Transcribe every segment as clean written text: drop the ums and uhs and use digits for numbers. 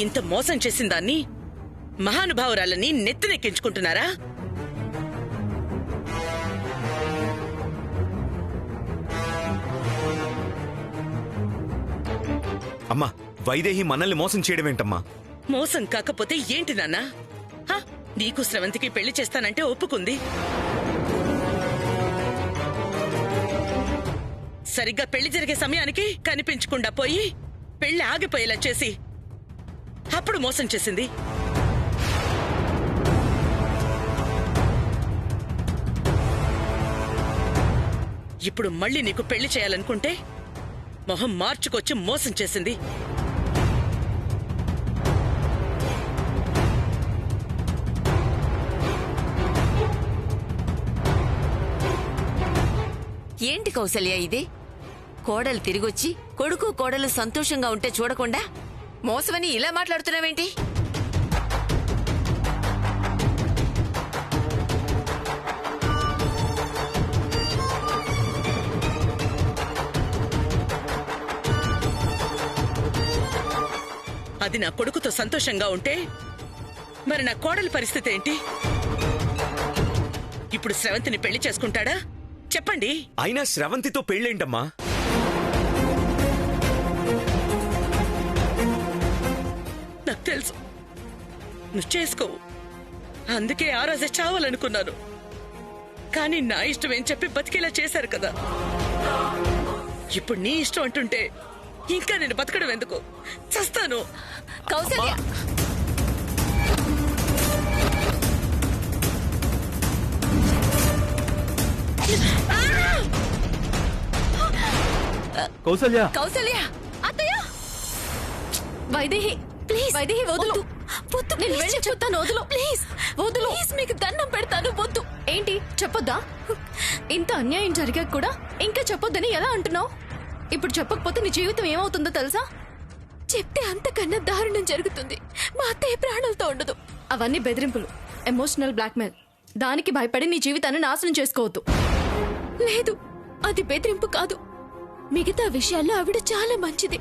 ఇంత మోసం చేసిన దాన్ని మహానుభావురాలని నెత్తినెక్కించుకుంటున్నారా? అమ్మా, వైదేహి మనల్ని మోసం చేయడమేంటమ్మా? మోసం కాకపోతే ఏంటి నాన్నా? నీకు స్రవంతికి పెళ్లి చేస్తానంటే ఒప్పుకుంది. సరిగ్గా పెళ్లి జరిగే సమయానికి కనిపించకుండా పోయి పెళ్లి ఆగిపోయేలా చేసి అప్పుడు మోసం చేసింది. ఇప్పుడు మళ్ళీ నీకు పెళ్లి చేయాలనుకుంటే మొహం మార్చుకొచ్చి మోసం చేసింది. ఏంటి కౌసల్య ఇది? కోడలు తిరిగొచ్చి కొడుకు కోడలు సంతోషంగా ఉంటే చూడకుండా మోసమని ఇలా మాట్లాడుతున్నావేంటి? అది నా కొడుకుతో సంతోషంగా ఉంటే మరి నా కోడలి పరిస్థితి ఏంటి? ఇప్పుడు స్రవంతిని పెళ్లి చేసుకుంటాడా చెప్పండి. అయినా స్రవంతితో పెళ్ళేంటమ్మా? నాకు తెలుసు నువ్వు చేసుకోవు, అందుకే ఆ రోజే చావాలనుకున్నాను. కానీ నా ఇష్టం ఏం చెప్పి బతికేలా చేశారు కదా. ఇప్పుడు నీ ఇష్టం అంటుంటే ఇంకా నేను బతకడం ఎందుకు? చస్తాను. కౌసల్య, కౌసల్య, కౌసల్య, అత్తయ్య! వైదేహి ప్లీజ్, వైదేహి వదులు. వద్దు, నేను వెళ్ళి చెప్తాను. వదులు ప్లీజ్, వదులు ప్లీజ్, మీకు దండం పెడతాను. వద్దు. ఏంటి చెప్పొద్దా? ఇంత అన్యాయం జరిగాక కూడా ఇంకా చెప్పొద్దని ఎలా అంటున్నావు? ఇప్పుడు చెప్పకపోతే నీ జీవితం ఏమవుతుందో తెలుసా? చెప్తే అంతకన్నా దారుణం జరుగుతుంది. మా అత్తయ్య ప్రాణాలతో ఉండదు. అవన్నీ బెదిరింపులు, ఎమోషనల్ బ్లాక్మెయిల్. దానికి భయపడి నీ జీవితాన్ని నాశనం చేసుకోవద్దు. లేదు, అది బెదిరింపు కాదు. మిగతా విషయాల్లో ఆవిడ చాలా మంచిది,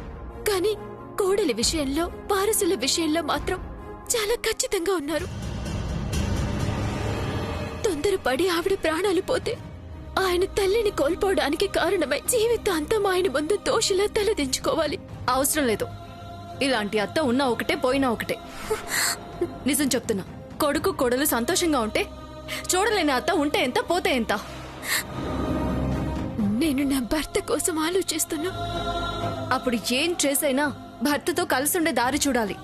కానీ కోడలి విషయంలో, వారసుల విషయంలో మాత్రం చాలా ఖచ్చితంగా ఉన్నారు. తొందరపడి ఆవిడ ప్రాణాలు పోతే ఆయన తల్లిని కోల్పోవడానికి కారణమై జీవితాంతం ఆయన ముందు దోషిలా తలదించుకోవాలి. అవసరం లేదు. ఇలాంటి అత్త ఉన్నా ఒకటే, పోయినా ఒకటే. నిజం చెప్తున్నా, కొడుకు కోడలు సంతోషంగా ఉంటే చూడలేని అత్త ఉంటే ఎంత, పోతే ఎంత. నేను నా భర్త కోసం ఆలోచిస్తున్నా. అప్పుడు ఏం చేసైనా భర్తతో కలిసుండే దారి చూడాలి.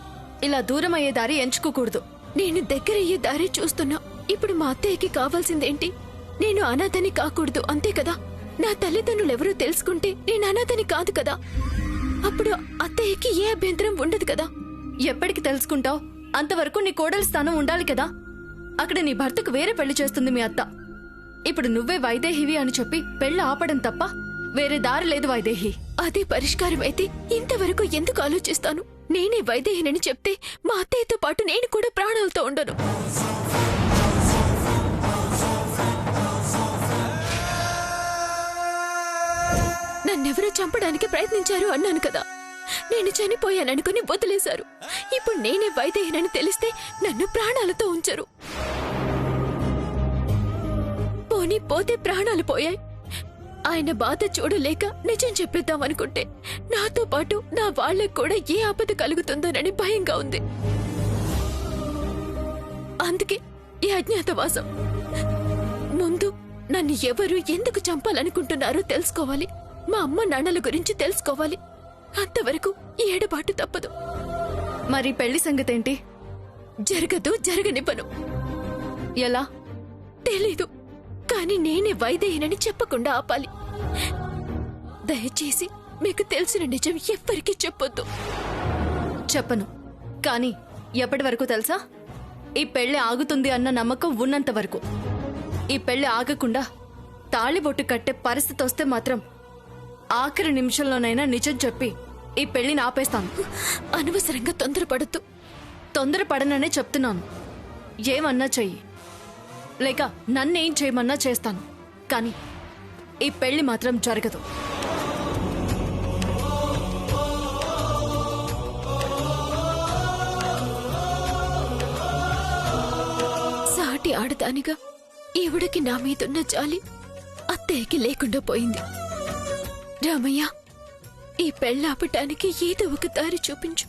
ఇలా దూరం అయ్యే దారి ఎంచుకోకూడదు. నేను దగ్గరయ్యే దారి చూస్తున్నా. ఇప్పుడు మా అత్తయ్యకి కావాల్సిందేంటి? నేను అనాథని కాకూడదు, అంతే కదా. నా తల్లిదండ్రులు ఎవరో తెలుసుకుంటే నేను అనాథని కాదు కదా. అప్పుడు అత్తయ్యకి ఏ అభ్యంతరం ఉండదు కదా. ఎప్పటికి తెలుసుకుంటావు? అంతవరకు నీ కోడలి స్థానం ఉండాలి కదా. అక్కడ నీ భర్తకు వేరే పెళ్లి చేస్తుంది మీ అత్త. ఇప్పుడు నువ్వే వైదేహివి అని చెప్పి పెళ్లి ఆపడం తప్ప వేరే దారి లేదు వైదేహి. అదే పరిష్కారం అయితే ఇంతవరకు ఎందుకు ఆలోచిస్తాను? నేనే వైదేహినని చెప్తే మా అత్తయ్యతో పాటు నేను కూడా ప్రాణాలతో ఉండను. నన్నెవరో చంపడానికి ప్రయత్నించారు అన్నాను కదా. నేను చనిపోయాననుకుని వదిలేశారు. ఇప్పుడు నేనే వైదేహినని తెలిస్తే నన్ను ప్రాణాలతో ఉంచరు. పోనీ పోతే ప్రాణాలు పోయాయి. ఆయన బాధ చూడలేక నిజం చెప్పేద్దామనుకుంటే నాతో పాటు నా వాళ్ళకు కూడా ఏ ఆపద కలుగుతుందోనని భయంగా ఉంది. అందుకే ఈ అజ్ఞాతవాసం. ముందు నన్ను ఎవరు ఎందుకు చంపాలనుకుంటున్నారో తెలుసుకోవాలి. మా అమ్మ నాన్నల గురించి తెలుసుకోవాలి. అంతవరకు ఈ ఏడబాటు తప్పదు. మరి పెళ్లి సంగతేంటి? జరగదు, జరగనివ్వను. ఎలా తెలీదు, కానీ నేనే వైదేహినని చెప్పకుండా ఆపాలి. దయచేసి మీకు తెలిసిన నిజం ఎవ్వరికీ చెప్పొద్దు. చెప్పను, కానీ ఎప్పటి వరకు తెలుసా? ఈ పెళ్లి ఆగుతుంది అన్న నమ్మకం ఉన్నంత వరకు. ఈ పెళ్లి ఆగకుండా తాళిబొట్టు కట్టే పరిస్థితి వస్తే మాత్రం ఆఖరి నిమిషంలోనైనా నిజం చెప్పి ఈ పెళ్లిని ఆపేస్తాను. అనవసరంగా తొందరపడద్దు. తొందరపడననే చెప్తున్నాను. ఏమన్నా చెయ్యి, లేక నన్నేం చేయమన్నా చేస్తాను, కానీ ఈ పెళ్లి మాత్రం జరగదు. ఆడదానిగా ఈవిడకి నా మీదున్న జాలి అత్తయ్యకి లేకుండా పోయింది. రామయ్య, ఈ పెళ్ళాపటానికి ఏదో ఒక దారి చూపించు.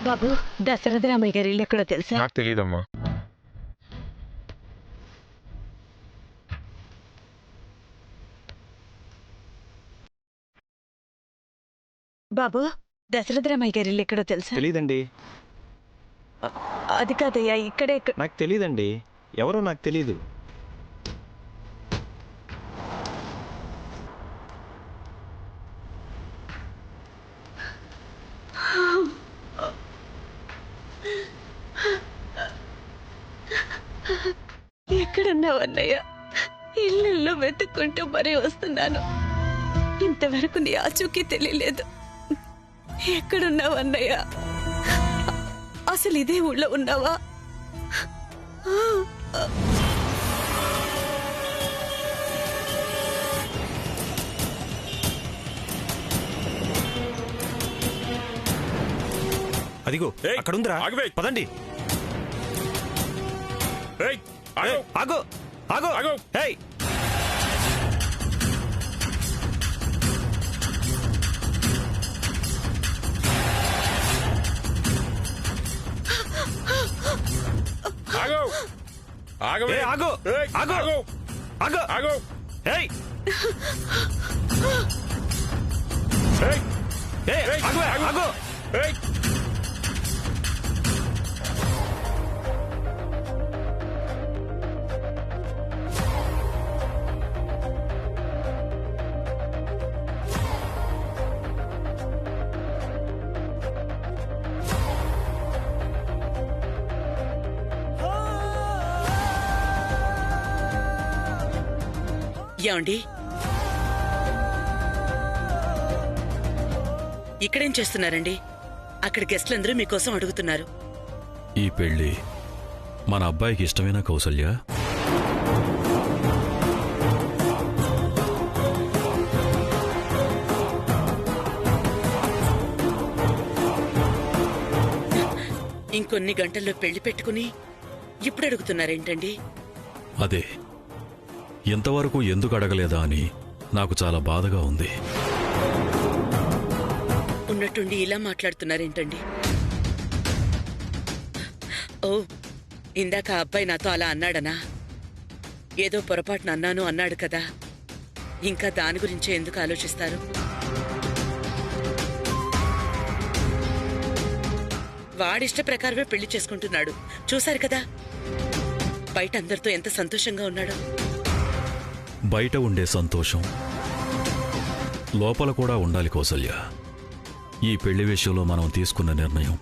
బాబు, దశరథ రామయ్య గారి ఇల్లు ఎక్కడో తెలుసా? నాకు తెలియదమ్మా. బాబు, దశరథ రామయ్య గారి ఇల్లు ఎక్కడో తెలుసా? తెలీదండి. అది కాదయ్యా, ఇక్కడే నాకు తెలీదండి. ఎవరో నాకు తెలీదు. ఎక్కడున్నావు అన్నయ్య? ఇళ్ళల్లో వెతుక్కుంటూ మరీ వస్తున్నాను. ఇంతవరకు నీ ఆచూకీ తెలియలేదు. ఎక్కడున్నావు అన్నయ్య? అసలు ఇదే ఊళ్ళో ఉన్నావా? అదిగో అక్కడుందిరా. పదండి. ఆగో ఆగో ఆగో. ఏయ్, ఆగో ఆగో ఏయ్, ఆగో ఆగో ఆగో ఆగో. ఏయ్, ఏయ్, ఏయ్, ఆగో ఆగో. ఏయ్. ఏమండి, ఇక్కడేం చేస్తున్నారండి? అక్కడ గెస్ట్లందరూ మీకోసం అడుగుతున్నారు. ఈ పెళ్లి మన అబ్బాయికి ఇష్టమైన కౌసల్య? ఇంకొన్ని గంటల్లో పెళ్లి పెట్టుకుని ఇప్పుడు అడుగుతున్నారేంటండి? అదే, ఇంతవరకు ఎందుకు అడగలేదా అని నాకు చాలా బాధగా ఉంది. ఉన్నట్టుండి ఇలా మాట్లాడుతున్నారేంటండి? ఓ, ఇందాక ఆ అబ్బాయి నాతో అలా అన్నాడనా? ఏదో పొరపాటున అన్నాను అన్నాడు కదా, ఇంకా దాని గురించే ఎందుకు ఆలోచిస్తారు? వాడిష్ట ప్రకారమే పెళ్లి చేసుకుంటున్నాడు, చూశారు కదా బయట అందరితో ఎంత సంతోషంగా ఉన్నాడో. బయట ఉండే సంతోషం లోపల కూడా ఉండాలి కౌసల్య. ఈ పెళ్లి విషయంలో మనం తీసుకున్న నిర్ణయం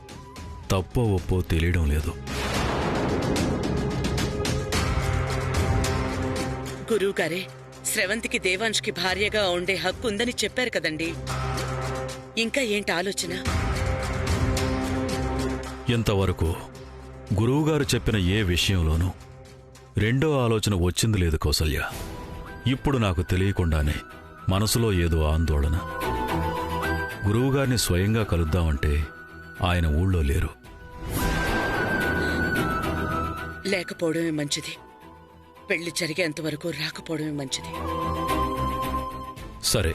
తప్పో ఒప్పో తెలియడం లేదు. గురువుగారే స్రవంతికి దేవాంష్కి భార్యగా ఉండే హక్కు ఉందని చెప్పారు కదండి, ఇంకా ఏంటి ఆలోచన? ఇంతవరకు గురువుగారు చెప్పిన ఏ విషయంలోనూ రెండో ఆలోచన వచ్చింది లేదు కౌసల్య. ఇప్పుడు నాకు తెలియకుండానే మనసులో ఏదో ఆందోళన. గురువుగారిని స్వయంగా కలుద్దామంటే ఆయన ఊళ్ళో లేరు. లేకపోవడమే మంచిది. పెళ్లి జరిగేంత వరకు రాకపోవడమే మంచిది. సరే,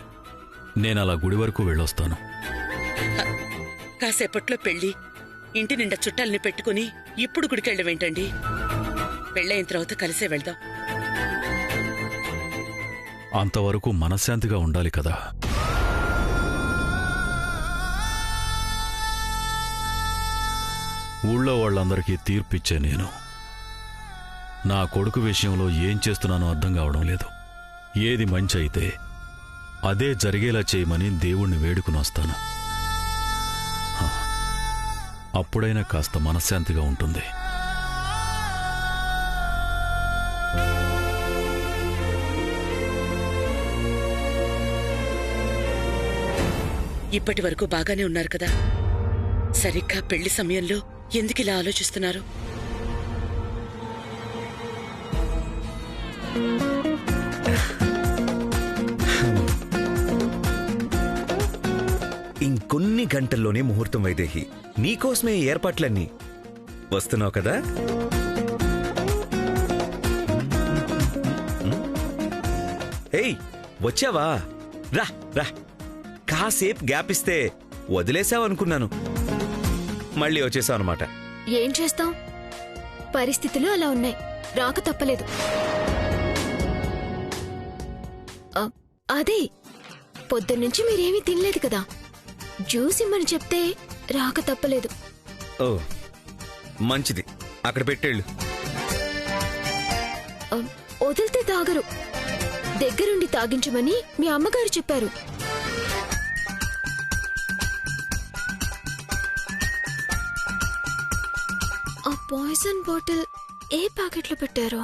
నేనలా గుడి వరకు వెళ్ళొస్తాను. కాసేపట్లో పెళ్లి, ఇంటి నిండా చుట్టాలని పెట్టుకుని ఇప్పుడు గుడికెళ్ళవేంటండి? పెళ్ళైన తర్వాత కలిసే వెళ్దాం. అంతవరకు మనశ్శాంతిగా ఉండాలి కదా. ఊళ్ళో వాళ్ళందరికీ తీర్పిచ్చే నేను నా కొడుకు విషయంలో ఏం చేస్తున్నానో అర్థం కావడం లేదు. ఏది మంచి అయితే అదే జరిగేలా చేయమని దేవుణ్ణి వేడుకుని వస్తాను. అప్పుడైనా కాస్త మనశ్శాంతిగా ఉంటుంది. ఇప్పటి వరకు బాగానే ఉన్నారు కదా? సరిగ్గా పెళ్లి సమయంలో ఎందుకిలా ఆలోచిస్తున్నారు? ఇంకొన్ని గంటల్లోనే ముహూర్తం వైదేహి. నీకోసమే ఈ ఏర్పాట్లన్నీ. వస్తున్నావు కదా? ఏయ్, వచ్చావా? రా రా. కాసేపు గ్యాప్ ఇస్తే వదిలేసావనుకున్నాను. మళ్ళీ వచ్చేసావు అనమాట. ఏం చేస్తాం, పరిస్థితులు అలా ఉన్నాయి. రాక తప్పలేదు. అదే పొద్దున్నుంచి మీరేమీ తినలేదు కదా, జ్యూస్ ఇమ్మని చెప్తే రాక తప్పలేదు. ఓ మంచిది, అక్కడ పెట్టేళ్ళు. వదిలితే తాగరు. దగ్గరుండి తాగించమని మీ అమ్మగారు చెప్పారు. ఆ పాయిజన్ బాటిల్ ఏ ప్యాకెట్లో పెట్టారో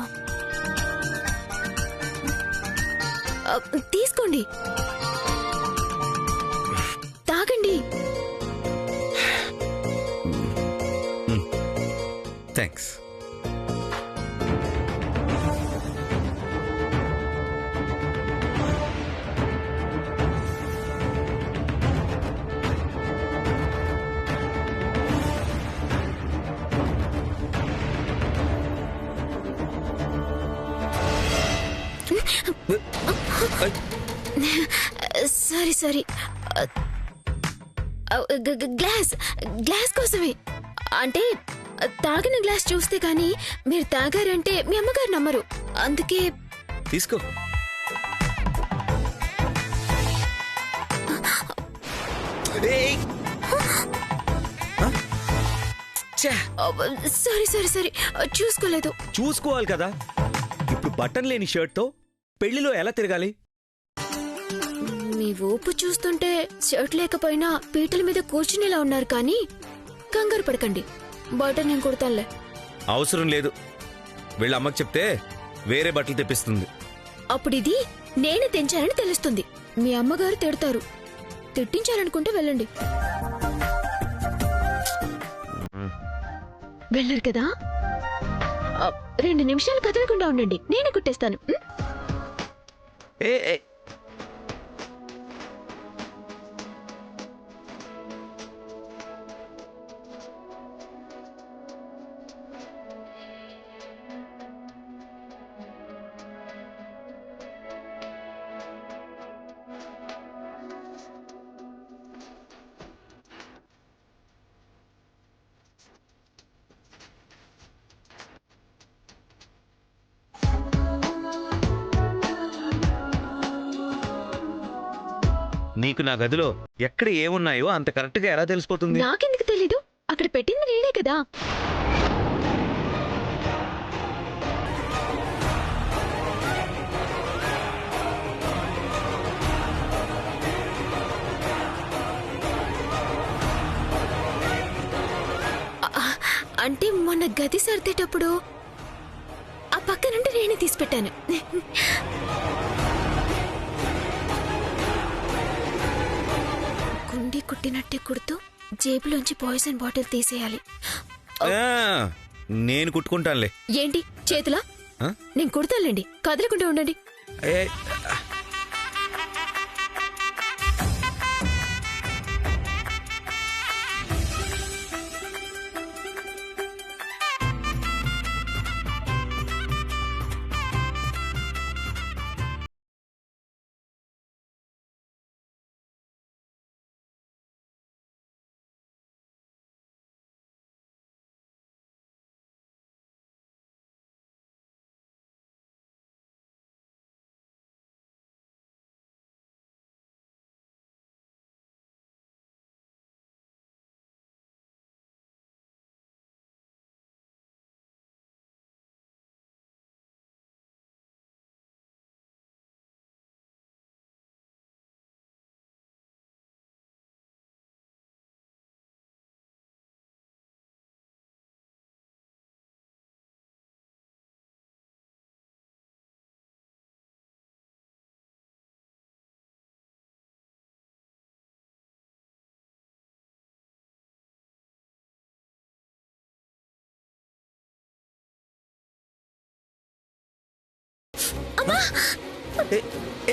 తీసుకోండి, తాగండి. థ్యాంక్స్. సారీ సారీ, గ్లాస్ కోసమే. అంటే తాగిన గ్లాస్ చూస్తే కానీ మీరు తాగారంటే మీ అమ్మగారు నమ్మరు, అందుకే. తీసుకో. సారీ సారీ సారీ, చూసుకోలేదు. చూసుకోవాలి కదా. ఇప్పుడు బటన్ లేని షర్ట్తో పెళ్లిలో ఎలా తిరగాలి? మీ ఊపు చూస్తుంటే షర్ట్ లేకపోయినా పీటల మీద కూర్చునేలా ఉన్నారు, కానీ కంగారు పడకండి, బటన్ నేను కుడతానులే. అవసరం లేదు. వీళ్ళ అమ్మకి చెప్తే వేరే బట్టలు తెప్పిస్తుంది. అప్పుడు ఇది నేనే తెంచానని తెలుస్తుంది. మీ అమ్మగారు తిడతారు. తిట్టించాలనుకుంటే వెళ్ళండి. వెళ్ళరు కదా? 2 నిమిషాలు కదలకుండా ఉండండి, నేనే కుట్టేస్తాను. ఏ నీకు నా గదిలో ఎక్కడ ఏమున్నాయో అంత కరెక్ట్ గా ఎలా తెలిసిపోతుంది? నాకెందుకు తెలీదు? అక్కడ పెట్టింది నేనే కదా. అంటే మొన్న గది సర్దేటప్పుడు ఆ పక్క నుండి నేనే తీసి పెట్టాను. గుండె కుట్టినట్టే కుడుతూ జేబులోంచి పాయిజన్ బాటిల్ తీసేయాలి. నేను కుట్టుకుంటానులే. ఏంటి చేతులా? నేను కుడతానులేండి, కదలకుండా ఉండండి.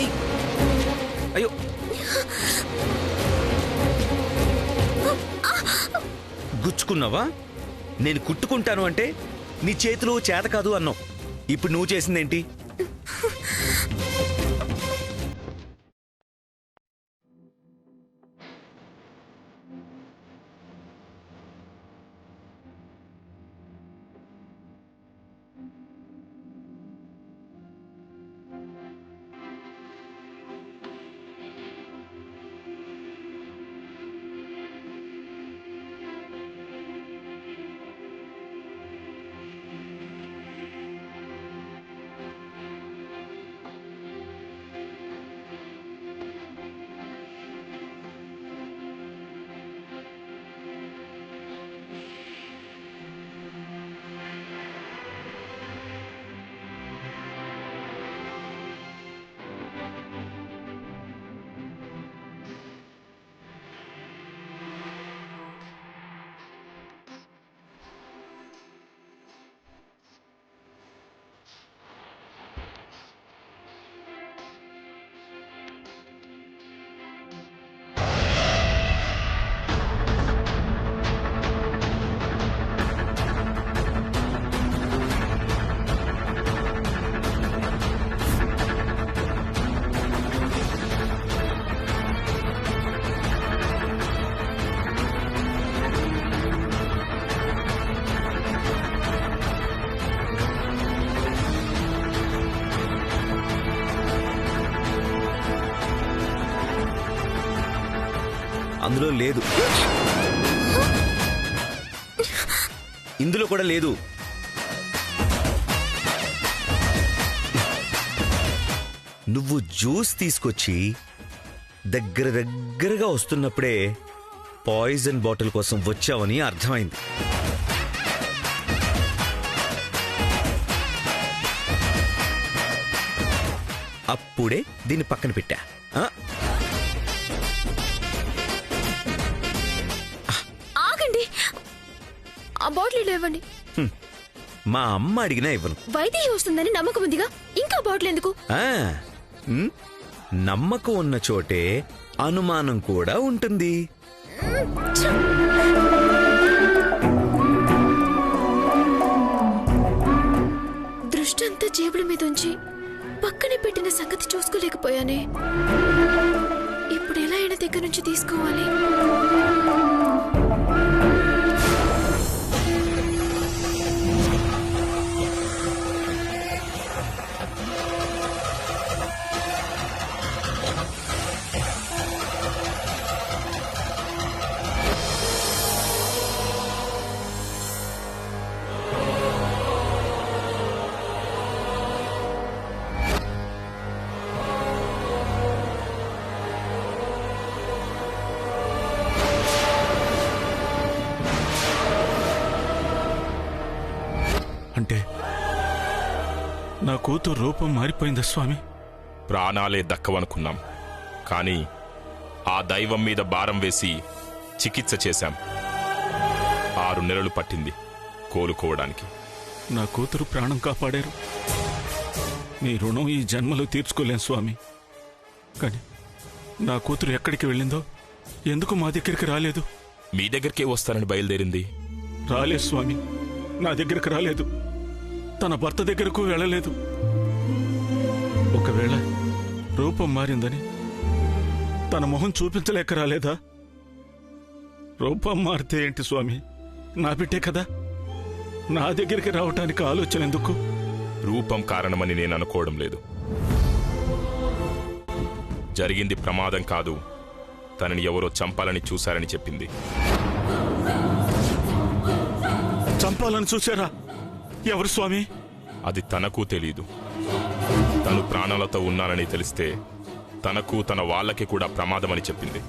ఏయ్ అయ్యో గుచ్చుకున్నావా? నేను కుట్టుకుంటాను అంటే నీ చేతులు చేత కాదు అన్నావు. ఇప్పుడు నువ్వు చేసిందేంటి? అందులో లేదు, ఇందులో కూడా లేదు. నువ్వు జ్యూస్ తీసుకొచ్చి దగ్గరగా వస్తున్నప్పుడే పాయిజన్ బాటిల్ కోసం వచ్చావని అర్థమైంది. అప్పుడే దీన్ని పక్కన పెట్టా. ఆ బాటిల్ ఇవ్వండి. మా అమ్మ అడిగినా ఇవ్వను. వైద్యం వస్తుందని నమ్మకం ఉందిగా, ఇంకా బాటిల్ ఎందుకు? నమ్మకం ఉన్న చోటే అనుమానం కూడా ఉంటుంది. దృష్టి అంతా జేబుల మీద ఉంచి పక్కనే పెట్టిన సంగతి చూసుకోలేకపోయానే. ఇప్పుడు ఎలా అయినా దగ్గర నుంచి తీసుకోవాలి. అంటే నా కూతురు రూపం మారిపోయిందా స్వామి? ప్రాణాలే దక్కవనుకున్నాం, కానీ ఆ దైవం మీద భారం వేసి చికిత్స చేశాం. 6 నెలలు పట్టింది కోలుకోవడానికి. నా కూతురు ప్రాణం కాపాడారు. నీ రుణం ఈ జన్మలో తీర్చుకోలేం స్వామి. కానీ నా కూతురు ఎక్కడికి వెళ్ళిందో, ఎందుకు మా దగ్గరికి రాలేదు? మీ దగ్గరికే వస్తానని బయలుదేరింది. రాలేదు స్వామి, నా దగ్గరకు రాలేదు. తన భర్త దగ్గరకు వెళ్ళలేదు. ఒకవేళ రూపం మారిందని తన మొహం చూపించలేక రాలేదా? రూపం మారితే ఏంటి స్వామి, నా బిడ్డే కదా. నా దగ్గరికి రావటానికి ఆలోచన ఎందుకు? రూపం కారణమని నేను అనుకోవడం లేదు. జరిగింది ప్రమాదం కాదు, తనని ఎవరో చంపాలని చూశారని చెప్పింది. చంపాలని చూశారా? ఎవరు స్వామి? అది తనకు తెలీదు. తను ప్రాణాలతో ఉన్నానని తెలిస్తే తనకు తన వాళ్ళకి కూడా ప్రమాదమని చెప్పింది.